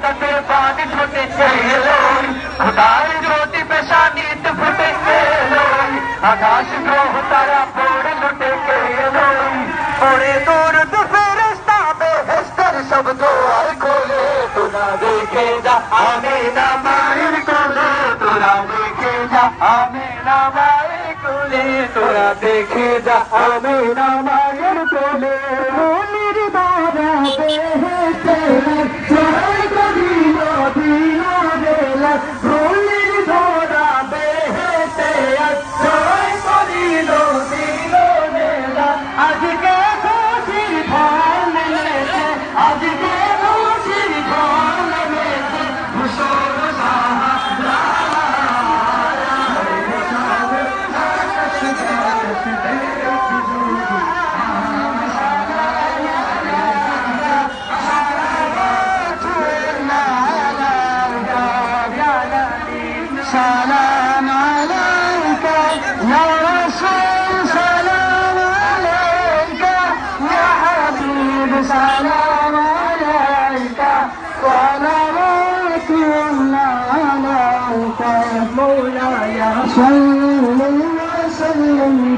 बरकते पानी छोटे लोई खुदाई ज्योति पेशानीत फुटे लोई आकाश ग्रह तारा पोड़ लुटे लोई थोड़े दूर तो फरिश्ता बेहस्तर सब द्वार खोले तू ना देखे जा आमीना मायर खोले तू ना देखे जा आमीना मायर खोले तू ना देखे जा आमीना मायर खोले मेरी बारा बेहस्तर जोड़ कदीना दीना देला मेरी बारा बेहस्तर जोड़ कदीना दीना देला आज के खुशी भान लेते आज के खुशी भान लेते खुशोर سلام عليك يا رسول سلام عليك يا حبيب سلام عليك صلوات الله عليك مولاي صل وسلم